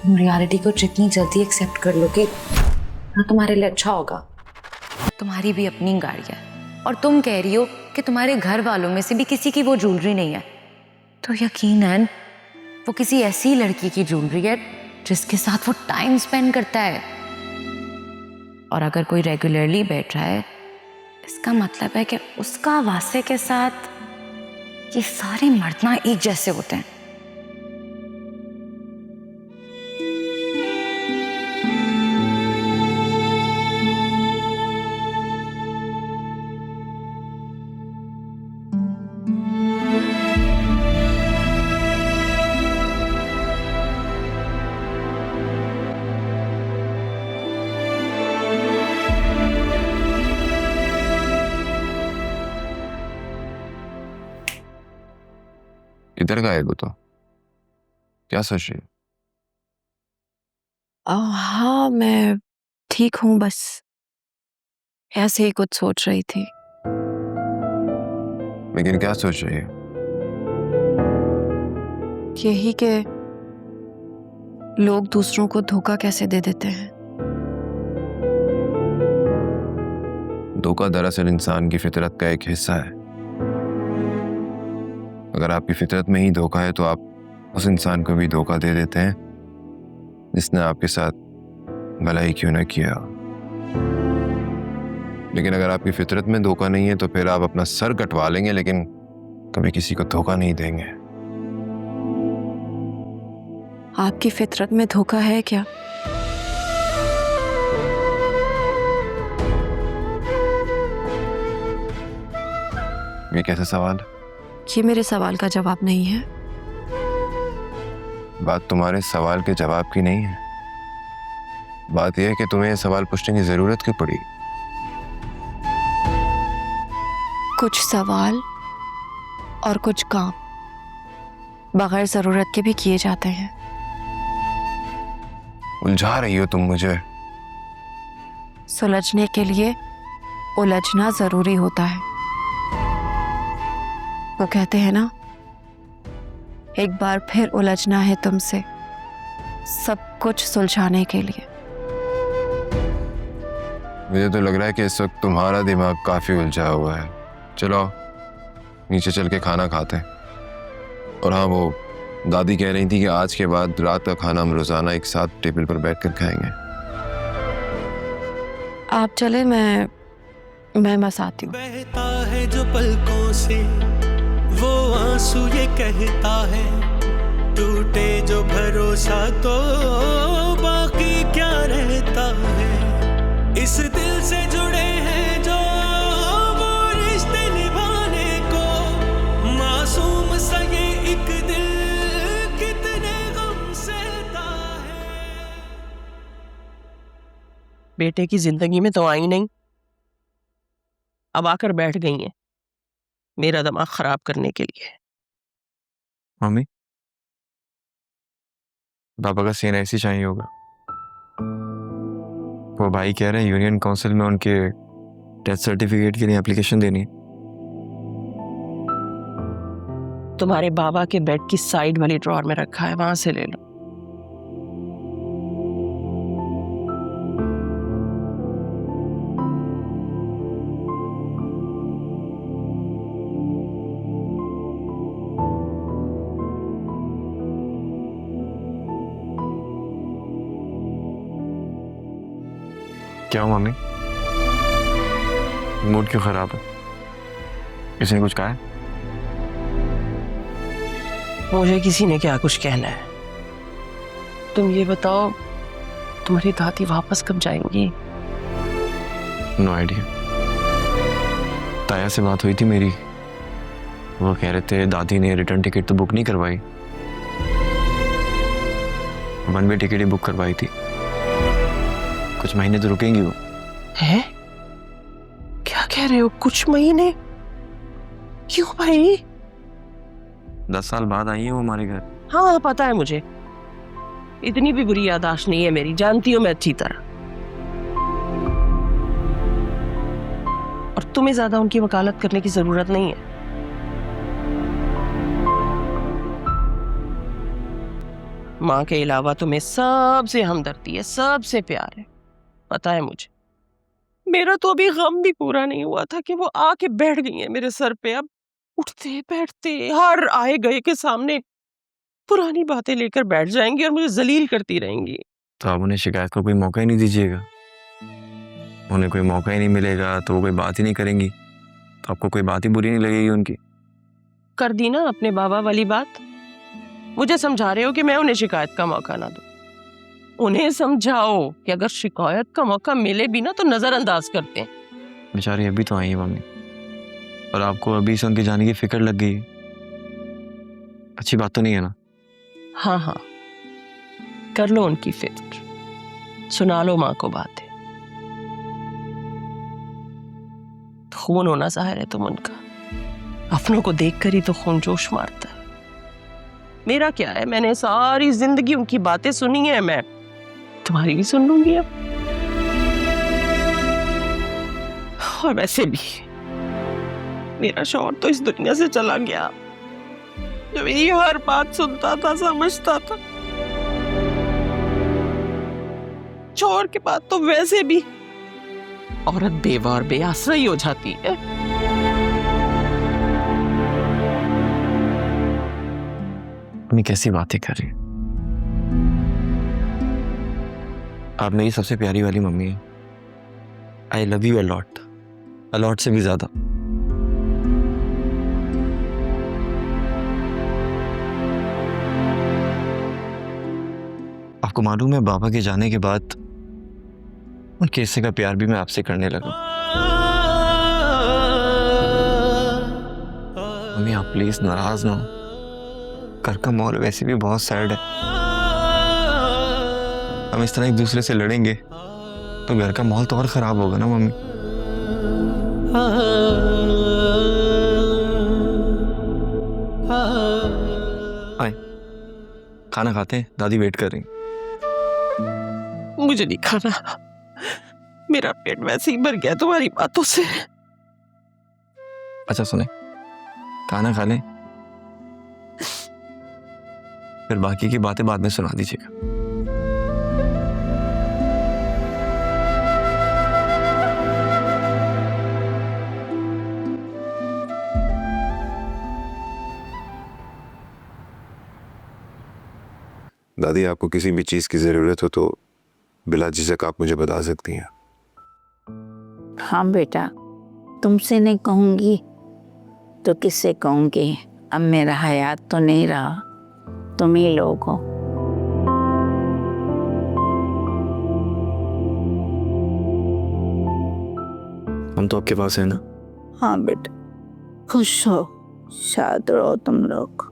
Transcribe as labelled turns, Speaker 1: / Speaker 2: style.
Speaker 1: तुम रियलिटी को जितनी जल्दी एक्सेप्ट कर लोगे ना तुम्हारे लिए अच्छा होगा। तुम्हारी भी अपनी गाड़ी है और तुम कह रही हो कि तुम्हारे घर वालों में से भी किसी की वो ज्वेलरी नहीं है, तो यकीनन वो किसी ऐसी लड़की की ज्वेलरी है जिसके साथ वो टाइम स्पेंड करता है। और अगर कोई रेगुलरली बैठ रहा है इसका मतलब है कि उसका वासे के साथ ये सारे मर्द ना एक जैसे होते हैं।
Speaker 2: इधर का है वो तो क्या सोच रही है?
Speaker 3: हाँ मैं ठीक हूँ, बस ऐसे ही कुछ सोच रही थी।
Speaker 2: लेकिन क्या सोच रही है?
Speaker 3: यही कि लोग दूसरों को धोखा कैसे दे देते हैं।
Speaker 2: धोखा दरअसल इंसान की फितरत का एक हिस्सा है। अगर आपकी फितरत में ही धोखा है तो आप उस इंसान को भी धोखा दे देते हैं जिसने आपके साथ भलाई क्यों ना किया। लेकिन अगर आपकी फितरत में धोखा नहीं है तो फिर आप अपना सर कटवा लेंगे लेकिन कभी किसी को धोखा नहीं देंगे।
Speaker 3: आपकी फितरत में धोखा है क्या?
Speaker 2: ये कैसा सवाल?
Speaker 3: ये मेरे सवाल का जवाब नहीं है।
Speaker 2: बात तुम्हारे सवाल के जवाब की नहीं है। बात यह है कि तुम्हें यह सवाल पूछने की जरूरत क्यों पड़ी।
Speaker 3: कुछ सवाल और कुछ काम बगैर जरूरत के भी किए जाते हैं।
Speaker 2: उलझा रही हो तुम मुझे।
Speaker 3: सुलझने के लिए उलझना जरूरी होता है। वो कहते हैं ना, एक बार फिर उलझना है तुमसे सब कुछ सुलझाने के लिए।
Speaker 2: मुझे तो लग रहा है कि इस वक्त तुम्हारा दिमाग काफी उलझा हुआ है। चलो नीचे चल के खाना खाते हैं। और हाँ, वो दादी कह रही थी कि आज के बाद रात का खाना हम रोजाना एक साथ टेबल पर बैठकर खाएंगे।
Speaker 3: आप चले, मैं बस आती हूँ।
Speaker 4: बहता है जो पलकों से वो आंसू ये कहता है, टूटे जो भरोसा तो बाकी क्या रहता है। इस दिल से जुड़े हैं जो वो रिश्ते निभाने को, मासूम सा ये एक दिल कितने गम सहता है।
Speaker 5: बेटे की जिंदगी में तो आई नहीं, अब आकर बैठ गई हैं मेरा दिमाग खराब करने के लिए।
Speaker 2: मम्मी, पापा का सीन ऐसी चाहिए होगा। वो भाई कह रहे हैं यूनियन काउंसिल में उनके डेथ सर्टिफिकेट के लिए एप्लीकेशन देनी है।
Speaker 5: तुम्हारे बाबा के बेड की साइड वाली ड्रॉर में रखा है, वहां से ले लो।
Speaker 2: क्या हुआ मम्मी? मूड क्यों खराब है? किसी ने कुछ कहा है?
Speaker 5: मुझे किसी ने क्या कुछ कहना है। तुम ये बताओ, तुम्हारी दादी वापस कब जाएंगी?
Speaker 2: No idea. ताया से बात हुई थी मेरी, वो कह रहे थे दादी ने रिटर्न टिकट तो बुक नहीं करवाई, वन वे टिकट ही बुक करवाई थी। कुछ महीने तो रुकेंगी वो।
Speaker 5: हैं? क्या कह रहे हो? कुछ महीने? क्यों भाई?
Speaker 2: 10 साल बाद आई है वो हमारे घर।
Speaker 5: हाँ पता है मुझे, इतनी भी बुरी याददाश्त नहीं है मेरी, जानती हूँ मैं अच्छी तरह। और तुम्हें ज्यादा उनकी वकालत करने की जरूरत नहीं है। माँ के अलावा तुम्हें सबसे हमदर्दी है, सबसे प्यार है, पता है मुझे। मेरा तो अभी गम भी पूरा नहीं हुआ था कि वो आके बैठ गई है मेरे सर पे। अब उठते बैठते हर आए गए के सामने पुरानी बातें लेकर बैठ जाएंगी और मुझे जलील करती रहेंगी।
Speaker 2: तो आप उन्हें शिकायत का कोई मौका ही नहीं दीजिएगा। उन्हें कोई मौका ही नहीं मिलेगा तो वो कोई बात ही नहीं करेंगी, तो आपको कोई बात ही बुरी नहीं लगेगी उनकी।
Speaker 5: कर दी ना अपने बाबा वाली बात। मुझे समझा रहे हो कि मैं उन्हें शिकायत का मौका ना दूं। उन्हें समझाओ कि अगर शिकायत का मौका मिले भी ना तो नजरअंदाज करते हैं।
Speaker 2: बेचारी अभी तो आई है मम्मी, और आपको अभी से उनके जाने की फिक्र लग गई है। अच्छी बात तो नहीं है ना?
Speaker 5: हाँ हाँ, कर लो उनकी फिक्र, सुना लो माँ को बातें। खून होना जाहिर है तुम उनका, अपनों को देखकर ही तो खून जोश मारता है। मेरा क्या है, मैंने सारी जिंदगी उनकी बातें सुनी है, मैं तुम्हारी भी सुन लूंगी अब। और वैसे भी मेरा शौहर तो इस दुनिया से चला गया, जो मेरी हर बात सुनता था, समझता था। शौहर के बाद तो वैसे भी औरत बेवा और बेआश्रय हो जाती है।
Speaker 2: मम्मी कैसी बातें कर रही है? आप मेरी सबसे प्यारी वाली मम्मी है। I love you a lot, a lot से भी ज्यादा। आपको मालूम है, बाबा के जाने के बाद उनके हिस्से का प्यार भी मैं आपसे करने लगा। मम्मी आप प्लीज नाराज ना हो। घर का माहौल वैसे भी बहुत सैड है। हम इस तरह एक दूसरे से लड़ेंगे तो घर का माहौल तो और खराब होगा ना मम्मी। आए खाना खाते हैं, दादी वेट कर रही।
Speaker 5: मुझे नहीं खाना, मेरा पेट वैसे ही भर गया तुम्हारी बातों से।
Speaker 2: अच्छा सुने, खाना खा लें, फिर बाकी की बातें बाद में सुना दीजिएगा।
Speaker 6: दादी आपको किसी भी चीज की जरूरत हो तो बिला झिझक आप मुझे बता सकती हैं।
Speaker 7: हाँ बेटा, तुमसे नहीं कहूँगी तो किससे कहूँगी? अब मेरा हयात तो नहीं रहा, तुम ही लोग हो।
Speaker 2: हम तो आपके पास है ना?
Speaker 7: हाँ बेटा, खुश हो, शाद रहो तुम लोग।